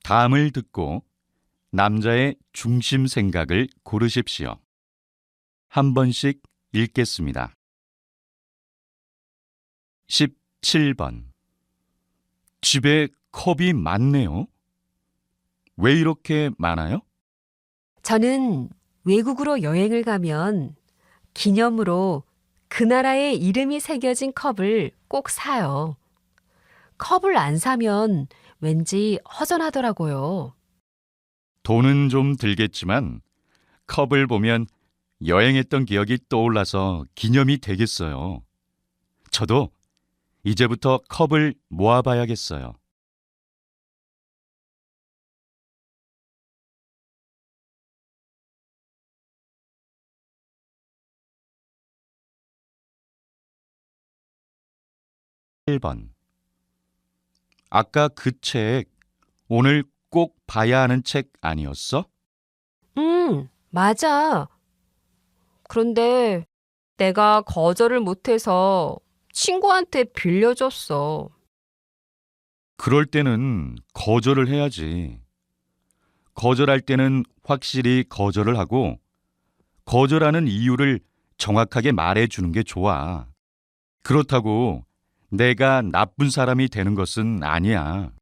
다음을 듣고 남자의 중심 생각을 고르십시오. 한 번씩 읽겠습니다. 17번. 집에 컵이 많네요. 왜 이렇게 많아요? 저는 외국으로 여행을 가면 기념으로 그 나라의 이름이 새겨진 컵을 꼭 사요. 컵을 안 사면 왠지 허전하더라고요. 돈은 좀 들겠지만 컵을 보면 여행했던 기억이 떠올라서 기념이 되겠어요. 저도 이제부터 컵을 모아봐야겠어요. 1번. 아까 그 책 오늘 꼭 봐야 하는 책 아니었어? 맞아. 그런데 내가 거절을 못해서 친구한테 빌려줬어. 그럴 때는 거절을 해야지. 거절할 때는 확실히 거절을 하고 거절하는 이유를 정확하게 말해주는 게 좋아. 그렇다고 내가 나쁜 사람이 되는 것은 아니야.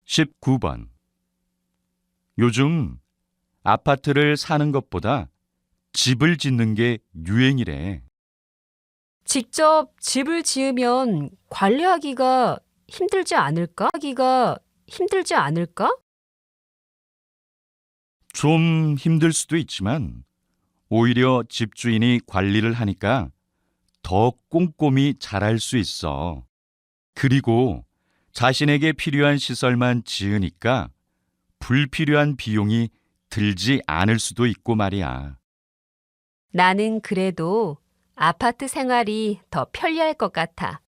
19번. 요즘 아파트를 사는 것보다 집을 짓는 게 유행이래. 직접 집을 지으면 관리하기가 힘들지 않을까? 좀 힘들 수도 있지만 오히려 집주인이 관리를 하니까 더 꼼꼼히 잘할 수 있어. 그리고 자신에게 필요한 시설만 지으니까 불필요한 비용이 들지 않을 수도 있고 말이야. 나는 그래도 아파트 생활이 더 편리할 것 같아.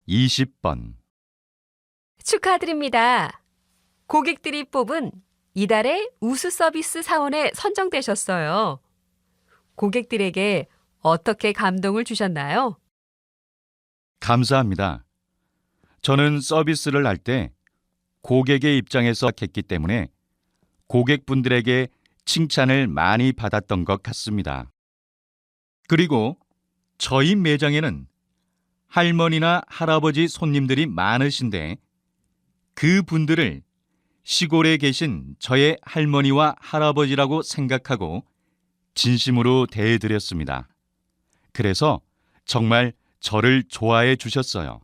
20번. 축하드립니다. 고객들이 뽑은 이달의 우수 서비스 사원에 선정되셨어요. 고객들에게 어떻게 감동을 주셨나요? 감사합니다. 저는 서비스를 할 때 고객의 입장에서 했기 때문에 고객분들에게 칭찬을 많이 받았던 것 같습니다. 그리고 저희 매장에는 할머니나 할아버지 손님들이 많으신데 그 분들을 시골에 계신 저의 할머니와 할아버지라고 생각하고 진심으로 대해드렸습니다. 그래서 정말 저를 좋아해 주셨어요.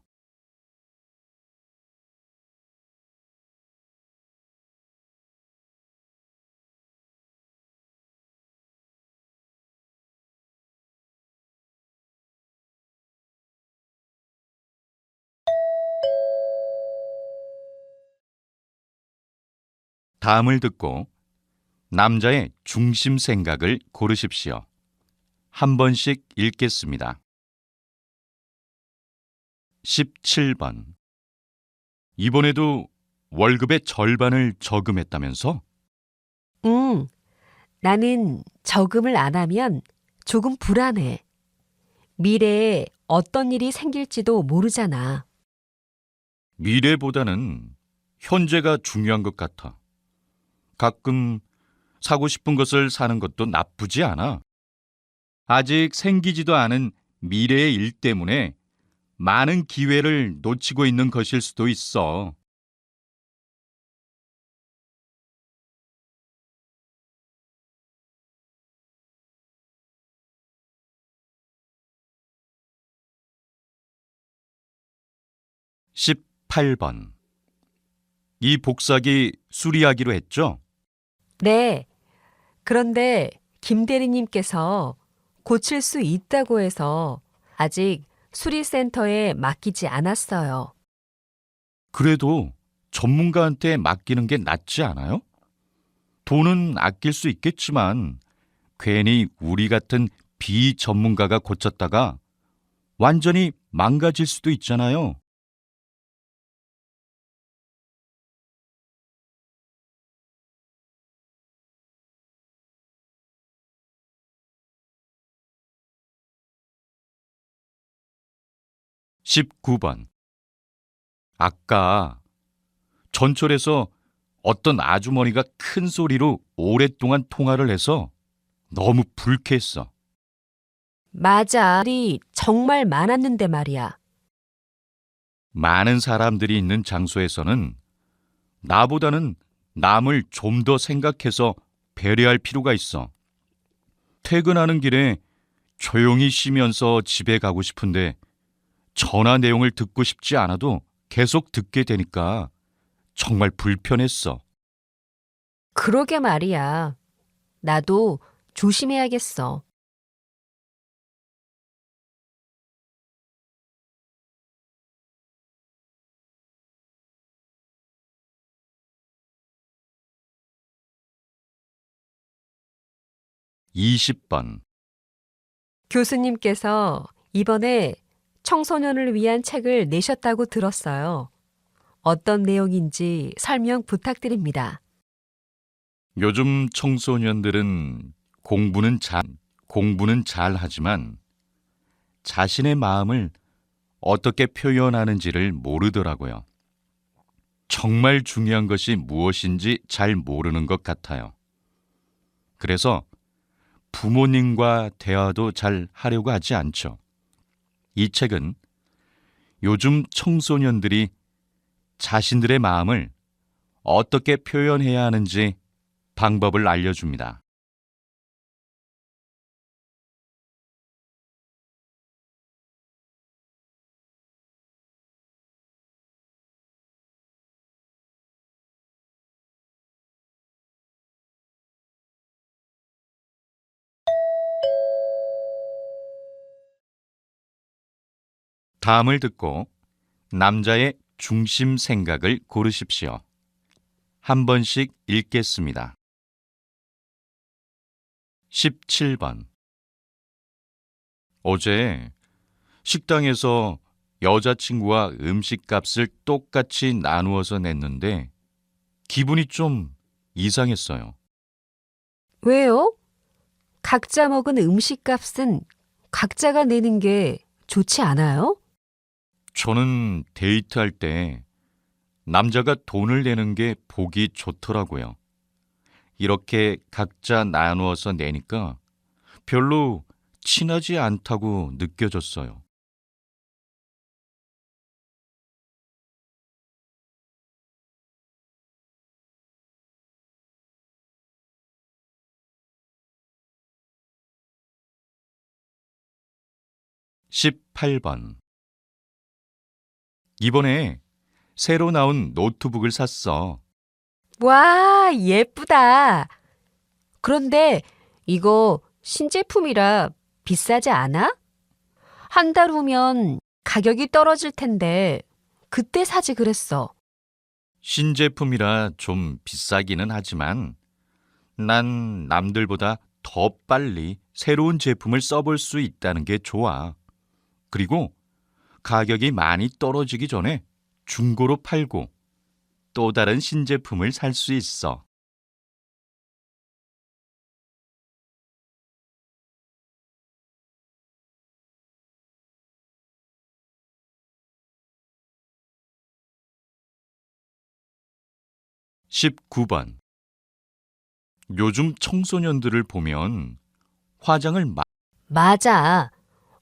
다음을 듣고 남자의 중심 생각을 고르십시오. 한 번씩 읽겠습니다. 17번. 이번에도 월급의 절반을 저금했다면서? 응, 나는 저금을 안 하면 조금 불안해. 미래에 어떤 일이 생길지도 모르잖아. 미래보다는 현재가 중요한 것 같아. 가끔 사고 싶은 것을 사는 것도 나쁘지 않아. 아직 생기지도 않은 미래의 일 때문에 많은 기회를 놓치고 있는 것일 수도 있어. 18번. 이 복사기 수리하기로 했죠? 네, 그런데 김 대리님께서 고칠 수 있다고 해서 아직 수리센터에 맡기지 않았어요. 그래도 전문가한테 맡기는 게 낫지 않아요? 돈은 아낄 수 있겠지만 괜히 우리 같은 비전문가가 고쳤다가 완전히 망가질 수도 있잖아요. 19번. 아까 전철에서 어떤 아주머니가 큰 소리로 오랫동안 통화를 해서 너무 불쾌했어. 맞아. 일이 정말 많았는데 말이야. 많은 사람들이 있는 장소에서는 나보다는 남을 좀 더 생각해서 배려할 필요가 있어. 퇴근하는 길에 조용히 쉬면서 집에 가고 싶은데 전화 내용을 듣고 싶지 않아도 계속 듣게 되니까 정말 불편했어. 그러게 말이야. 나도 조심해야겠어. 20번. 교수님께서 이번에 청소년을 위한 책을 내셨다고 들었어요. 어떤 내용인지 설명 부탁드립니다. 요즘 청소년들은 공부는 잘 하지만 자신의 마음을 어떻게 표현하는지를 모르더라고요. 정말 중요한 것이 무엇인지 잘 모르는 것 같아요. 그래서 부모님과 대화도 잘 하려고 하지 않죠. 이 책은 요즘 청소년들이 자신들의 마음을 어떻게 표현해야 하는지 방법을 알려줍니다. '다음을 듣고 남자의 중심 생각을 고르십시오. 한 번씩 읽겠습니다. 17번. 어제 식당에서 여자친구와 음식값을 똑같이 나누어서 냈는데 기분이 좀 이상했어요. 왜요? 각자 먹은 음식값은 각자가 내는 게 좋지 않아요? 저는 데이트할 때 남자가 돈을 내는 게 보기 좋더라고요. 이렇게 각자 나누어서 내니까 별로 친하지 않다고 느껴졌어요. 18번. 이번에 새로 나온 노트북을 샀어. 와, 예쁘다. 그런데 이거 신제품이라 비싸지 않아? 한 달 후면 가격이 떨어질 텐데 그때 사지 그랬어. 신제품이라 좀 비싸기는 하지만 난 남들보다 더 빨리 새로운 제품을 써볼 수 있다는 게 좋아. 그리고 가격이 많이 떨어지기 전에 중고로 팔고 또 다른 신제품을 살 수 있어. 19번. 요즘 청소년들을 보면 화장을 맞아.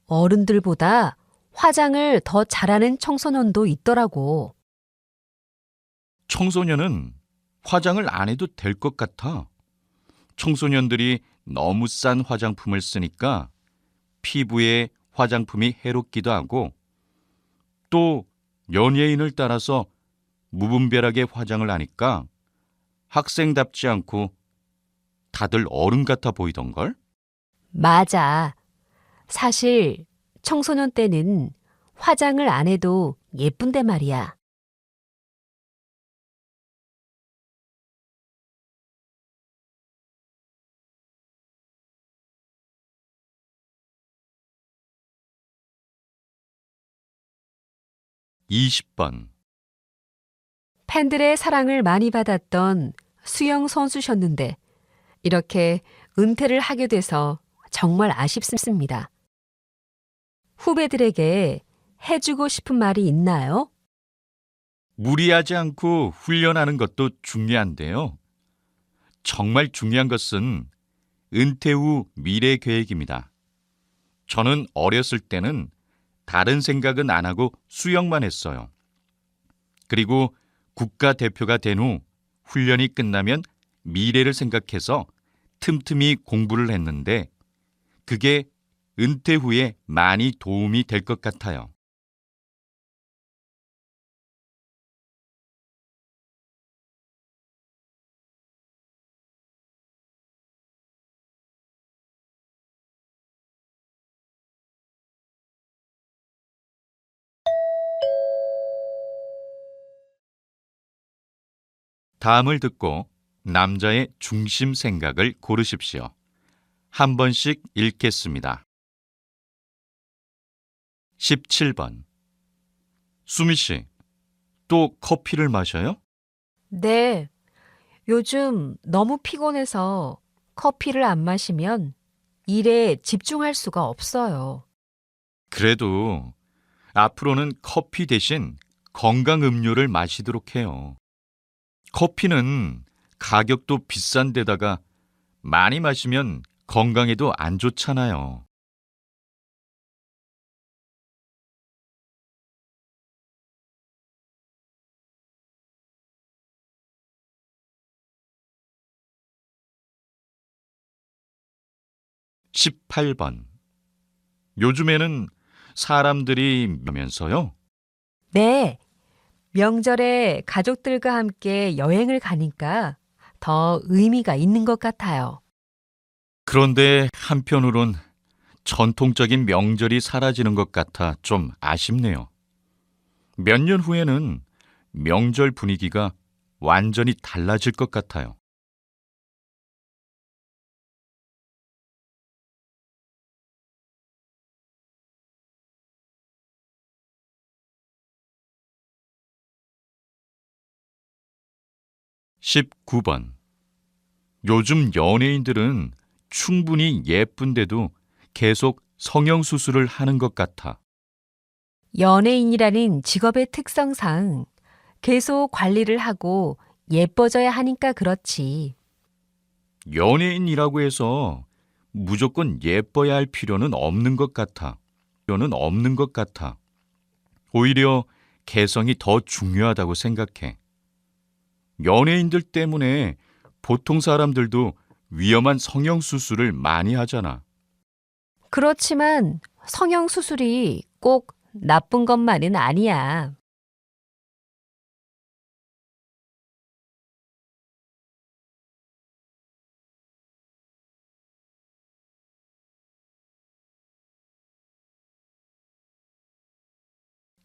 어른들보다 화장을 더 잘하는 청소년도 있더라고. 청소년은 화장을 안 해도 될 것 같아. 청소년들이 너무 싼 화장품을 쓰니까 피부에 화장품이 해롭기도 하고 또 연예인을 따라서 무분별하게 화장을 하니까 학생답지 않고 다들 어른 같아 보이던걸? 맞아. 사실 청소년 때는 화장을 안 해도 예쁜데 말이야. 20번. 팬들의 사랑을 많이 받았던 수영 선수셨는데 이렇게 은퇴를 하게 돼서 정말 아쉽습니다. 후배들에게 해주고 싶은 말이 있나요? 무리하지 않고 훈련하는 것도 중요한데요. 정말 중요한 것은 은퇴 후 미래 계획입니다. 저는 어렸을 때는 다른 생각은 안 하고 수영만 했어요. 그리고 국가대표가 된 후 훈련이 끝나면 미래를 생각해서 틈틈이 공부를 했는데 그게 은퇴 후에 많이 도움이 될 것 같아요. 다음을 듣고 남자의 중심 생각을 고르십시오. 한 번씩 읽겠습니다. 17번. 수미 씨, 또 커피를 마셔요? 네. 요즘 너무 피곤해서 커피를 안 마시면 일에 집중할 수가 없어요. 그래도 앞으로는 커피 대신 건강 음료를 마시도록 해요. 커피는 가격도 비싼 데다가 많이 마시면 건강에도 안 좋잖아요. (18번) 요즘에는 사람들이 면서요. 네. 명절에 가족들과 함께 여행을 가니까 더 의미가 있는 것 같아요. 그런데 한편으론 전통적인 명절이 사라지는 것 같아 좀 아쉽네요. 몇 년 후에는 명절 분위기가 완전히 달라질 것 같아요. (19번) 요즘 연예인들은 충분히 예쁜데도 계속 성형수술을 하는 것 같아. 연예인이라는 직업의 특성상 계속 관리를 하고 예뻐져야 하니까 그렇지. 연예인이라고 해서 무조건 예뻐야 할 필요는 없는 것 같아. 오히려 개성이 더 중요하다고 생각해. 연예인들 때문에 보통 사람들도 위험한 성형수술을 많이 하잖아. 그렇지만 성형수술이 꼭 나쁜 것만은 아니야.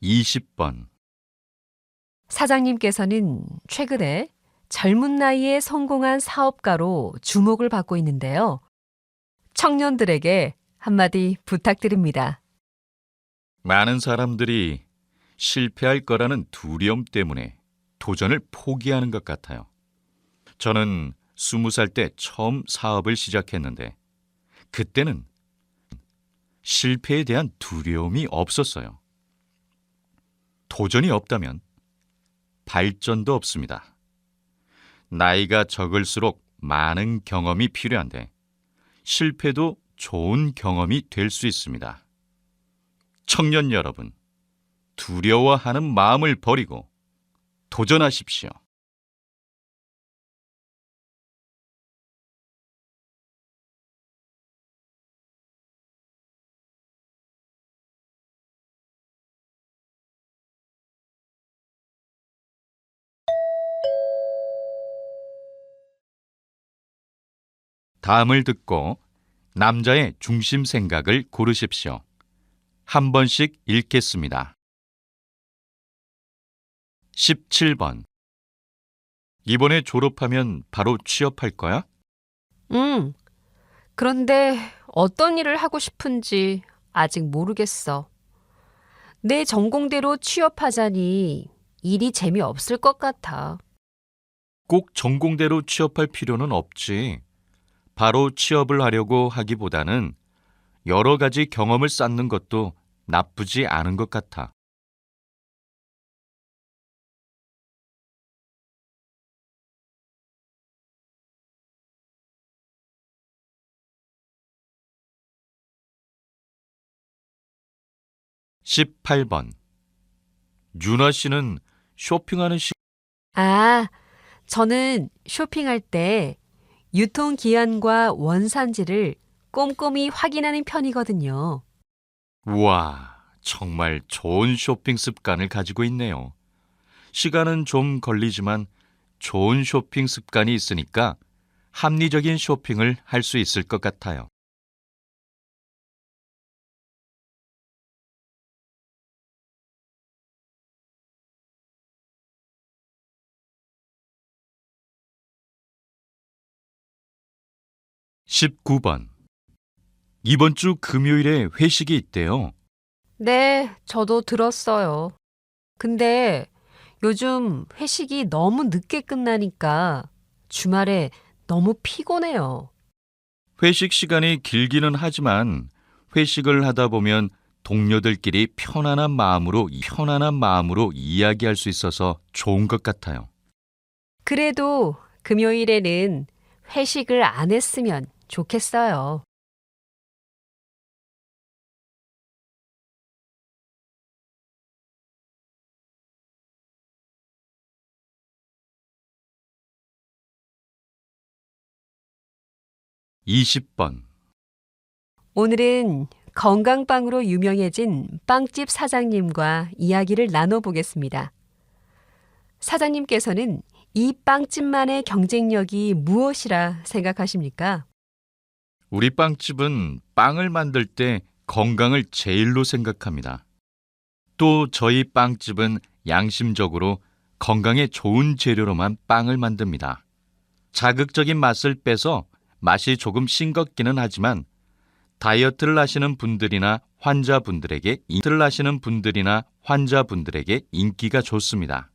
20번. 사장님께서는 최근에 젊은 나이에 성공한 사업가로 주목을 받고 있는데요. 청년들에게 한마디 부탁드립니다. 많은 사람들이 실패할 거라는 두려움 때문에 도전을 포기하는 것 같아요. 저는 20살 때 처음 사업을 시작했는데 그때는 실패에 대한 두려움이 없었어요. 도전이 없다면 발전도 없습니다. 나이가 적을수록 많은 경험이 필요한데 실패도 좋은 경험이 될 수 있습니다. 청년 여러분, 두려워하는 마음을 버리고 도전하십시오. 다음을 듣고 남자의 중심 생각을 고르십시오. 한 번씩 읽겠습니다. 17번. 이번에 졸업하면 바로 취업할 거야? 그런데 어떤 일을 하고 싶은지 아직 모르겠어. 내 전공대로 취업하자니 일이 재미없을 것 같아. 꼭 전공대로 취업할 필요는 없지. 바로 취업을 하려고 하기보다는 여러 가지 경험을 쌓는 것도 나쁘지 않은 것 같아. (18번) 윤아 씨는 쇼핑하는 아, 저는 쇼핑할 때 유통기한과 원산지를 꼼꼼히 확인하는 편이거든요. 우와, 정말 좋은 쇼핑 습관을 가지고 있네요. 시간은 좀 걸리지만 좋은 쇼핑 습관이 있으니까 합리적인 쇼핑을 할 수 있을 것 같아요. (19번) 이번 주 금요일에 회식이 있대요. 네, 저도 들었어요. 근데 요즘 회식이 너무 늦게 끝나니까 주말에 너무 피곤해요. 회식 시간이 길기는 하지만 회식을 하다 보면 동료들끼리 편안한 마음으로 이야기할 수 있어서 좋은 것 같아요. 그래도 금요일에는 회식을 안 했으면 좋겠어요. (20번) 오늘은 건강빵으로 유명해진 빵집 사장님과 이야기를 나눠보겠습니다. 사장님께서는 이 빵집만의 경쟁력이 무엇이라 생각하십니까? 우리 빵집은 빵을 만들 때 건강을 제일로 생각합니다. 또 저희 빵집은 양심적으로 건강에 좋은 재료로만 빵을 만듭니다. 자극적인 맛을 빼서 맛이 조금 싱겁기는 하지만 다이어트를 하시는 환자분들에게 인기가 좋습니다.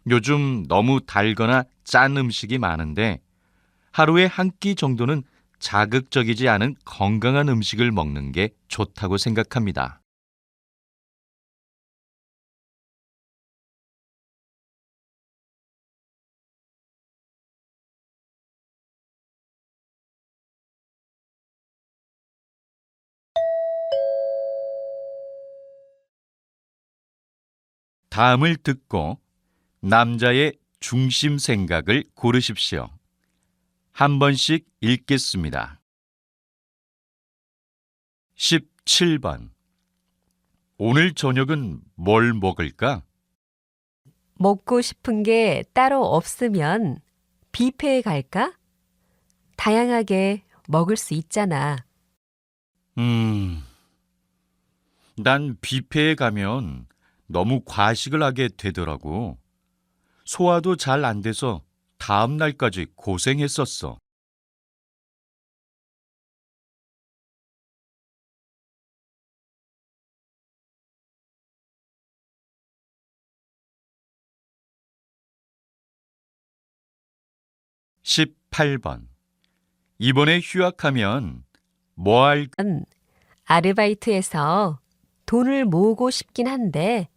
요즘 너무 달거나 짠 음식이 많은데 하루에 한 끼 정도는 자극적이지 않은 건강한 음식을 먹는 게 좋다고 생각합니다. 다음을 듣고 남자의 중심 생각을 고르십시오. 한 번씩 읽겠습니다. 17번. 오늘 저녁은 뭘 먹을까? 먹고 싶은 게 따로 없으면 뷔페에 갈까? 다양하게 먹을 수 있잖아. 난 뷔페에 가면 너무 과식을 하게 되더라고. 소화도 잘 안 돼서 다음 날까지 고생했었어. 18번. 이번에 휴학하면 뭐 할, 아르바이트에서 돈을 모으고 싶긴 한데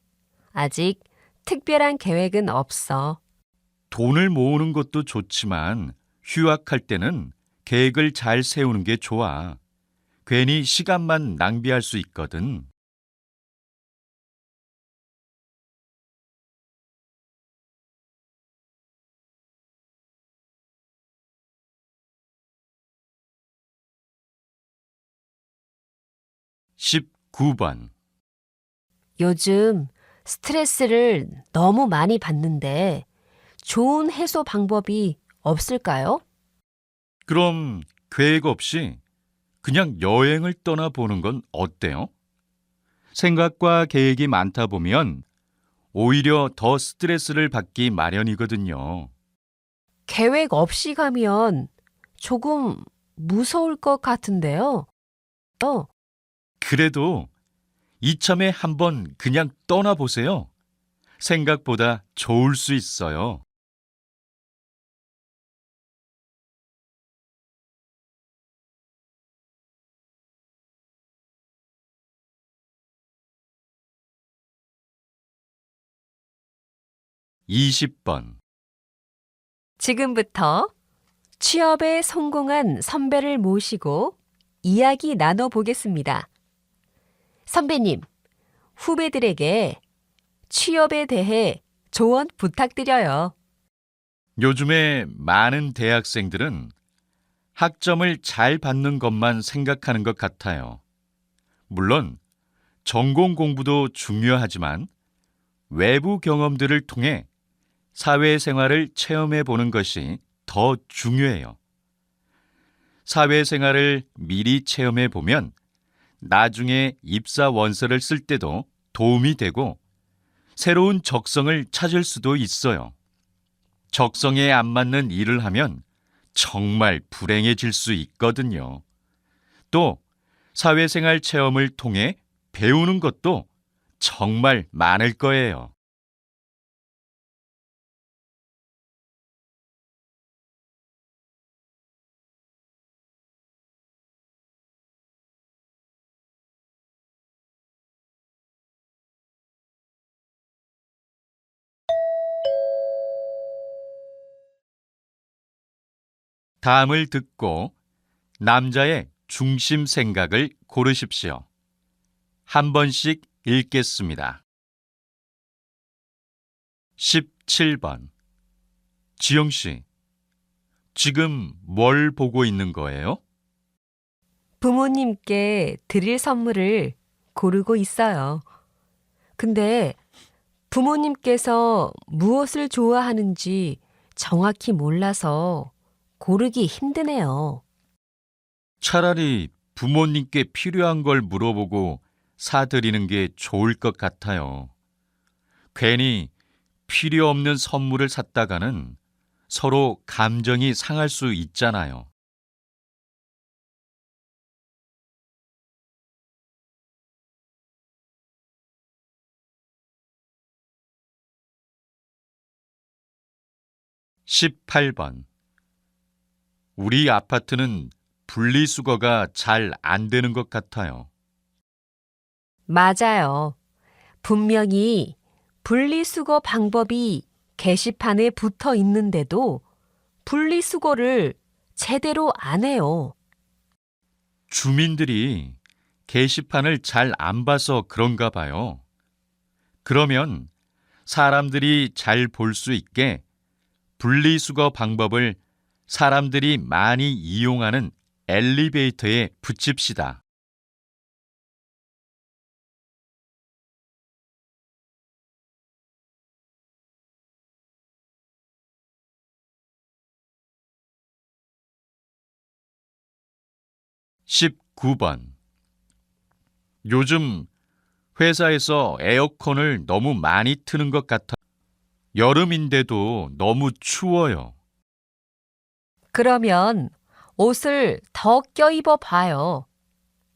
아직 특별한 계획은 없어. 돈을 모으는 것도 좋지만 휴학할 때는 계획을 잘 세우는 게 좋아. 괜히 시간만 낭비할 수 있거든. 19번. 요즘 스트레스를 너무 많이 받는데 좋은 해소 방법이 없을까요? 그럼 계획 없이 그냥 여행을 떠나보는 건 어때요? 생각과 계획이 많다 보면 오히려 더 스트레스를 받기 마련이거든요. 계획 없이 가면 조금 무서울 것 같은데요. 그래도 이참에 한번 그냥 떠나보세요. 생각보다 좋을 수 있어요. (20번) 지금부터 취업에 성공한 선배를 모시고 이야기 나눠보겠습니다. 선배님, 후배들에게 취업에 대해 조언 부탁드려요. 요즘에 많은 대학생들은 학점을 잘 받는 것만 생각하는 것 같아요. 물론 전공 공부도 중요하지만 외부 경험들을 통해 사회생활을 체험해 보는 것이 더 중요해요. 사회생활을 미리 체험해 보면 나중에 입사 원서를 쓸 때도 도움이 되고 새로운 적성을 찾을 수도 있어요. 적성에 안 맞는 일을 하면 정말 불행해질 수 있거든요. 또 사회생활 체험을 통해 배우는 것도 정말 많을 거예요. 다음을 듣고 남자의 중심 생각을 고르십시오. 한 번씩 읽겠습니다. 17번 지영 씨, 지금 뭘 보고 있는 거예요? 부모님께 드릴 선물을 고르고 있어요. 근데 부모님께서 무엇을 좋아하는지 정확히 몰라서 고르기 힘드네요. 차라리 부모님께 필요한 걸 물어보고 사드리는 게 좋을 것 같아요. 괜히 필요 없는 선물을 샀다가는 서로 감정이 상할 수 있잖아요. 18번 우리 아파트는 분리수거가 잘 안 되는 것 같아요. 맞아요. 분명히 분리수거 방법이 게시판에 붙어 있는데도 분리수거를 제대로 안 해요. 주민들이 게시판을 잘 안 봐서 그런가 봐요. 그러면 사람들이 잘 볼 수 있게 분리수거 방법을 사람들이 많이 이용하는 엘리베이터에 붙입시다. 19번 요즘 회사에서 에어컨을 너무 많이 트는 것 같아. 여름인데도 너무 추워요. 그러면 옷을 더 껴입어 봐요.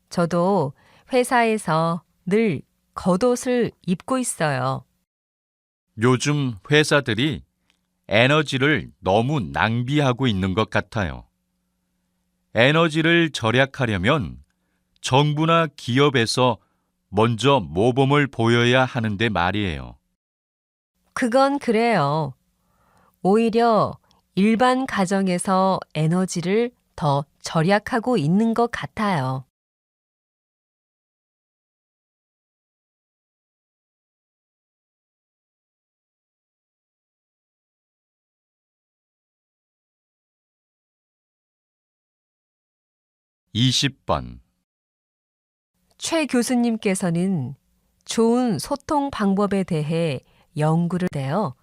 저도 회사에서 늘 겉옷을 입고 있어요. 요즘 회사들이 에너지를 너무 낭비하고 있는 것 같아요. 에너지를 절약하려면 정부나 기업에서 먼저 모범을 보여야 하는데 말이에요. 그건 그래요. 오히려 일반 가정에서 에너지를 더 절약하고 있는 것 같아요. 20번 최 교수님께서는 좋은 소통 방법에 대해 연구를 해요.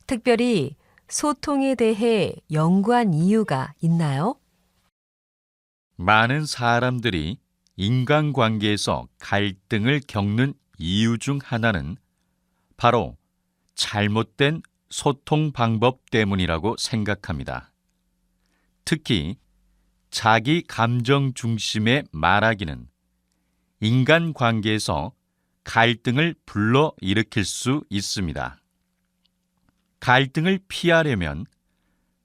특별히 소통에 대해 연구한 이유가 있나요? 많은 사람들이 인간관계에서 갈등을 겪는 이유 중 하나는 바로 잘못된 소통 방법 때문이라고 생각합니다. 특히 자기 감정 중심의 말하기는 인간 관계에서 갈등을 불러일으킬 수 있습니다. 갈등을 피하려면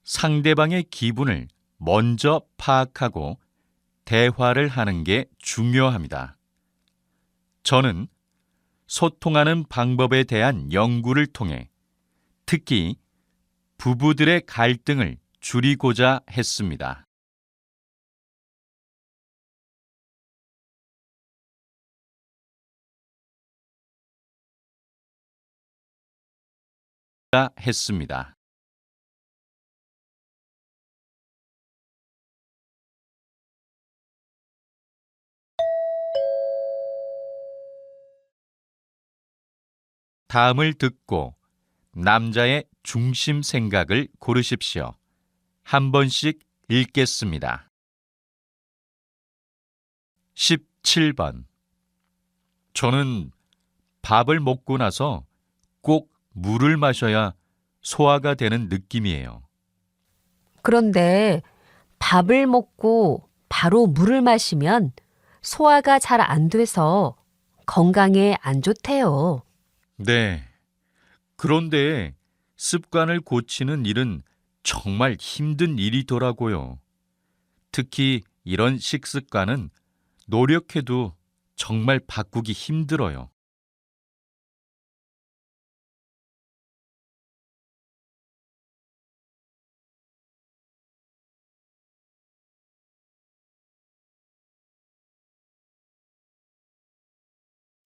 상대방의 기분을 먼저 파악하고 대화를 하는 게 중요합니다. 저는 소통하는 방법에 대한 연구를 통해 특히 부부들의 갈등을 줄이고자 했습니다. 했습니다. 다음을 듣고 남자의 중심 생각을 고르십시오. 한 번씩 읽겠습니다. 17번. 저는 밥을 먹고 나서 꼭 물을 마셔야 소화가 되는 느낌이에요. 그런데 밥을 먹고 바로 물을 마시면 소화가 잘 안 돼서 건강에 안 좋대요. 네. 그런데 습관을 고치는 일은 정말 힘든 일이더라고요. 특히 이런 식습관은 노력해도 정말 바꾸기 힘들어요.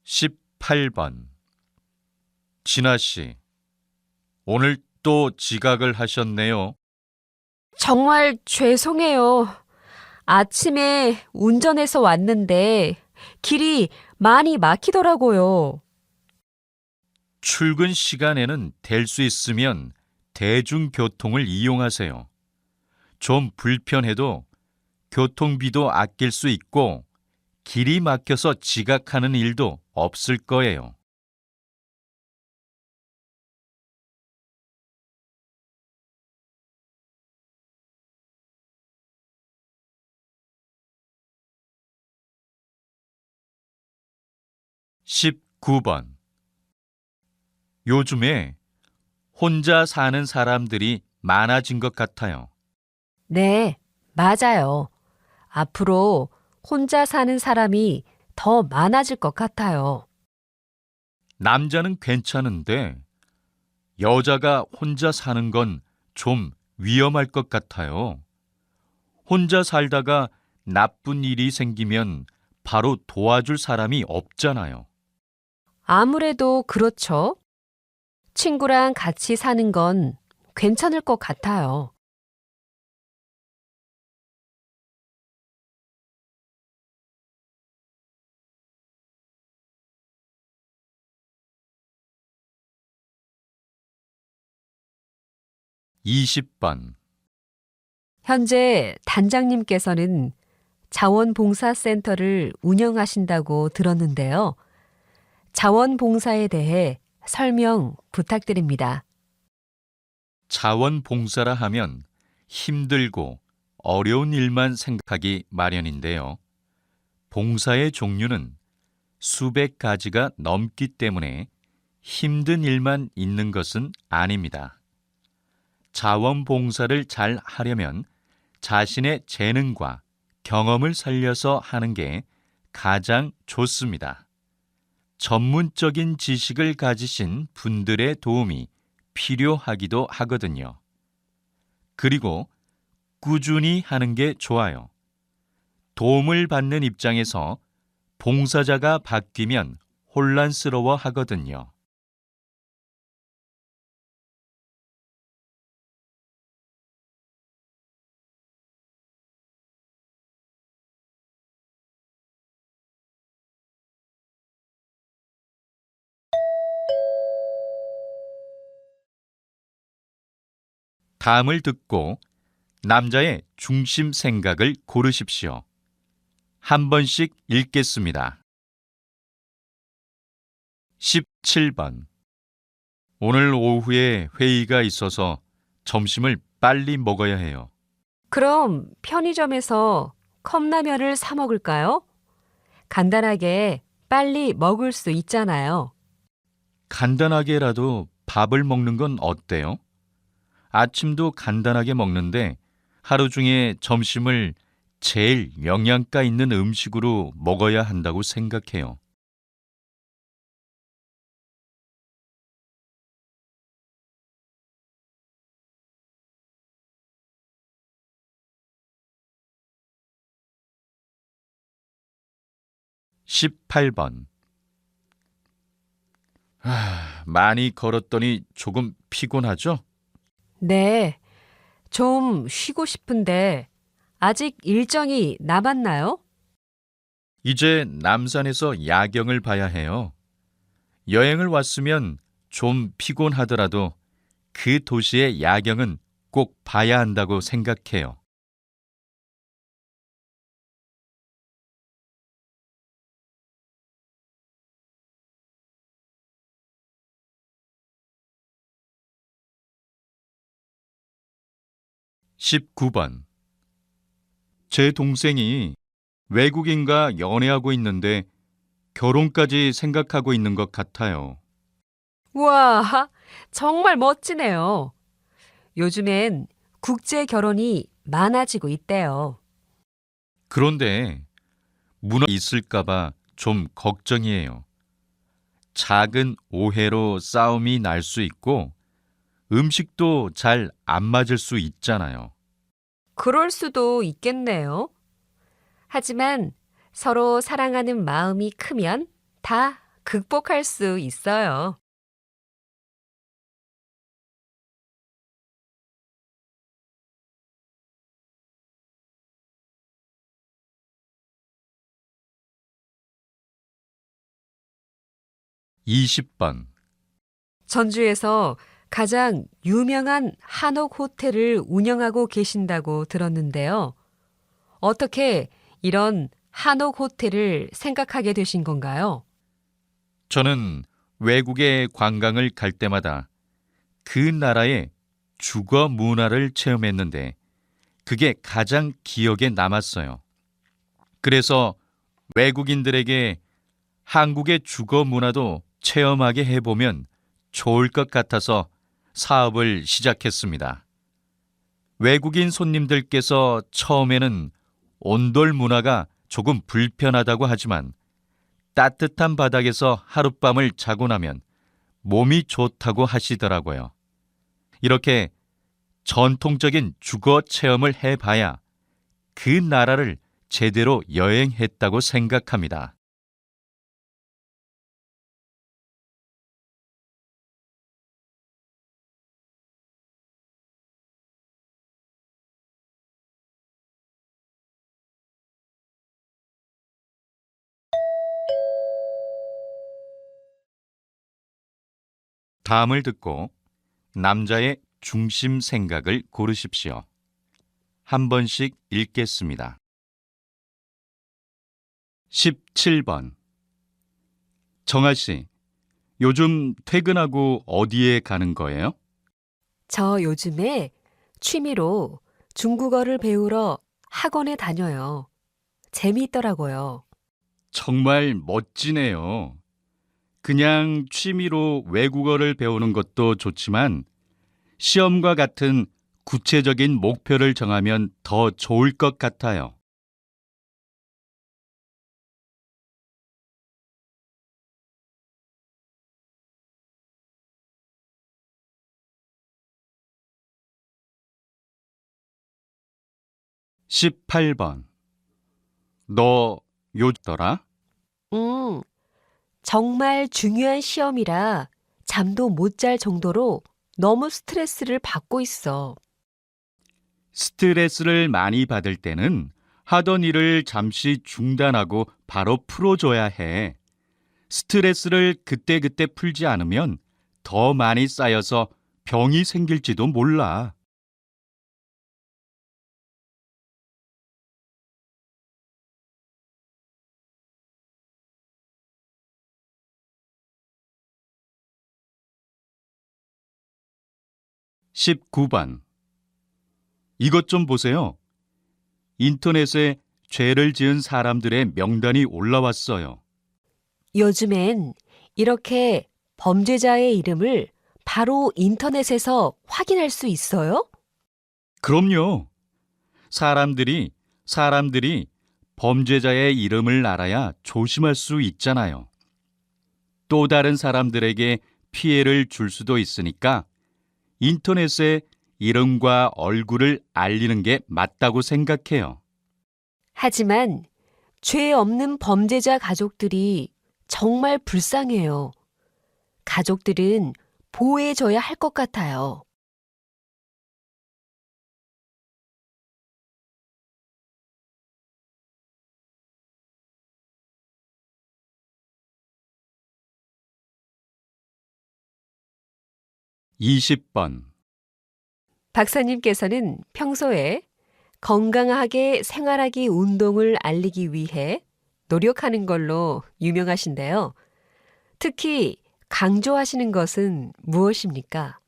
(18번) 진아 씨, 오늘 또 지각을 하셨네요. 정말 죄송해요. 아침에 운전해서 왔는데 길이 많이 막히더라고요. 출근 시간에는 될 수 있으면 대중교통을 이용하세요. 좀 불편해도 교통비도 아낄 수 있고 길이 막혀서 지각하는 일도 없을 거예요. (19번) 요즘에 혼자 사는 사람들이 많아진 것 같아요. 네, 맞아요. 앞으로 혼자 사는 사람이 더 많아질 것 같아요. 남자는 괜찮은데 여자가 혼자 사는 건 좀 위험할 것 같아요. 혼자 살다가 나쁜 일이 생기면 바로 도와줄 사람이 없잖아요. 아무래도 그렇죠. 친구랑 같이 사는 건 괜찮을 것 같아요. (20번) 현재 단장님께서는 자원봉사센터를 운영하신다고 들었는데요. 자원봉사에 대해 설명 부탁드립니다. 자원봉사라 하면 힘들고 어려운 일만 생각하기 마련인데요. 봉사의 종류는 수백 가지가 넘기 때문에 힘든 일만 있는 것은 아닙니다. 자원봉사를 잘 하려면 자신의 재능과 경험을 살려서 하는 게 가장 좋습니다. 전문적인 지식을 가지신 분들의 도움이 필요하기도 하거든요. 그리고 꾸준히 하는 게 좋아요. 도움을 받는 입장에서 봉사자가 바뀌면 혼란스러워 하거든요. 다음을 듣고 남자의 중심 생각을 고르십시오. 한 번씩 읽겠습니다. 17번. 오늘 오후에 회의가 있어서 점심을 빨리 먹어야 해요. 그럼 편의점에서 컵라면을 사 먹을까요? 간단하게 빨리 먹을 수 있잖아요. 간단하게라도 밥을 먹는 건 어때요? 아침도 간단하게 먹는데 하루 중에 점심을 제일 영양가 있는 음식으로 먹어야 한다고 생각해요. 18번. 많이 걸었더니 조금 피곤하죠? 네, 좀 쉬고 싶은데 아직 일정이 남았나요? 이제 남산에서 야경을 봐야 해요. 여행을 왔으면 좀 피곤하더라도 그 도시의 야경은 꼭 봐야 한다고 생각해요. 19번. 제 동생이 외국인과 연애하고 있는데 결혼까지 생각하고 있는 것 같아요. 우와, 정말 멋지네요. 요즘엔 국제 결혼이 많아지고 있대요. 그런데 문화 있을까봐 좀 걱정이에요. 작은 오해로 싸움이 날 수 있고 음식도 잘 안 맞을 수 있잖아요. 그럴 수도 있겠네요. 하지만 서로 사랑하는 마음이 크면 다 극복할 수 있어요. 20번. 전주에서 가장 유명한 한옥 호텔을 운영하고 계신다고 들었는데요. 어떻게 이런 한옥 호텔을 생각하게 되신 건가요? 저는 외국에 관광을 갈 때마다 그 나라의 주거 문화를 체험했는데 그게 가장 기억에 남았어요. 그래서 외국인들에게 한국의 주거 문화도 체험하게 해보면 좋을 것 같아서 사업을 시작했습니다. 외국인 손님들께서 처음에는 온돌 문화가 조금 불편하다고 하지만 따뜻한 바닥에서 하룻밤을 자고 나면 몸이 좋다고 하시더라고요. 이렇게 전통적인 주거 체험을 해봐야 그 나라를 제대로 여행했다고 생각합니다. 다음을 듣고 남자의 중심 생각을 고르십시오. 한 번씩 읽겠습니다. 17번. 정아 씨, 요즘 퇴근하고 어디에 가는 거예요? 저 요즘에 취미로 중국어를 배우러 학원에 다녀요. 재미있더라고요. 정말 멋지네요. 그냥 취미로 외국어를 배우는 것도 좋지만 시험과 같은 구체적인 목표를 정하면 더 좋을 것 같아요. 18번. 너 요더라? 음, 정말 중요한 시험이라 잠도 못 잘 정도로 너무 스트레스를 받고 있어. 스트레스를 많이 받을 때는 하던 일을 잠시 중단하고 바로 풀어줘야 해. 스트레스를 그때그때 풀지 않으면 더 많이 쌓여서 병이 생길지도 몰라. 19번. 이것 좀 보세요. 인터넷에 죄를 지은 사람들의 명단이 올라왔어요. 요즘엔 이렇게 범죄자의 이름을 바로 인터넷에서 확인할 수 있어요? 그럼요. 사람들이 범죄자의 이름을 알아야 조심할 수 있잖아요. 또 다른 사람들에게 피해를 줄 수도 있으니까 인터넷에 이름과 얼굴을 알리는 게 맞다고 생각해요. 하지만 죄 없는 범죄자 가족들이 정말 불쌍해요. 가족들은 보호해줘야 할 것 같아요. (20번) 박사님께서는 평소에 건강하게 생활하기 운동을 알리기 위해 노력하는 걸로 유명하신데요. 특히 강조하시는 것은 무엇입니까?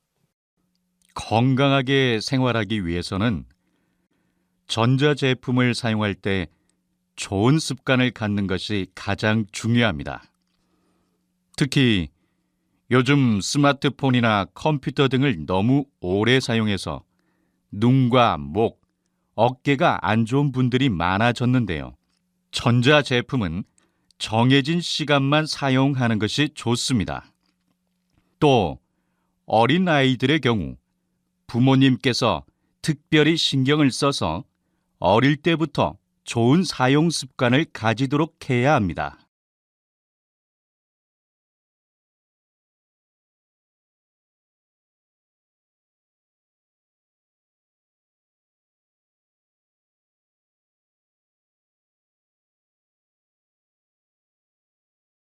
건강하게 생활하기 위해서는 전자제품을 사용할 때 좋은 습관을 갖는 것이 가장 중요합니다. 특히 요즘 스마트폰이나 컴퓨터 등을 너무 오래 사용해서 눈과 목, 어깨가 안 좋은 분들이 많아졌는데요. 전자제품은 정해진 시간만 사용하는 것이 좋습니다. 또 어린 아이들의 경우 부모님께서 특별히 신경을 써서 어릴 때부터 좋은 사용 습관을 가지도록 해야 합니다.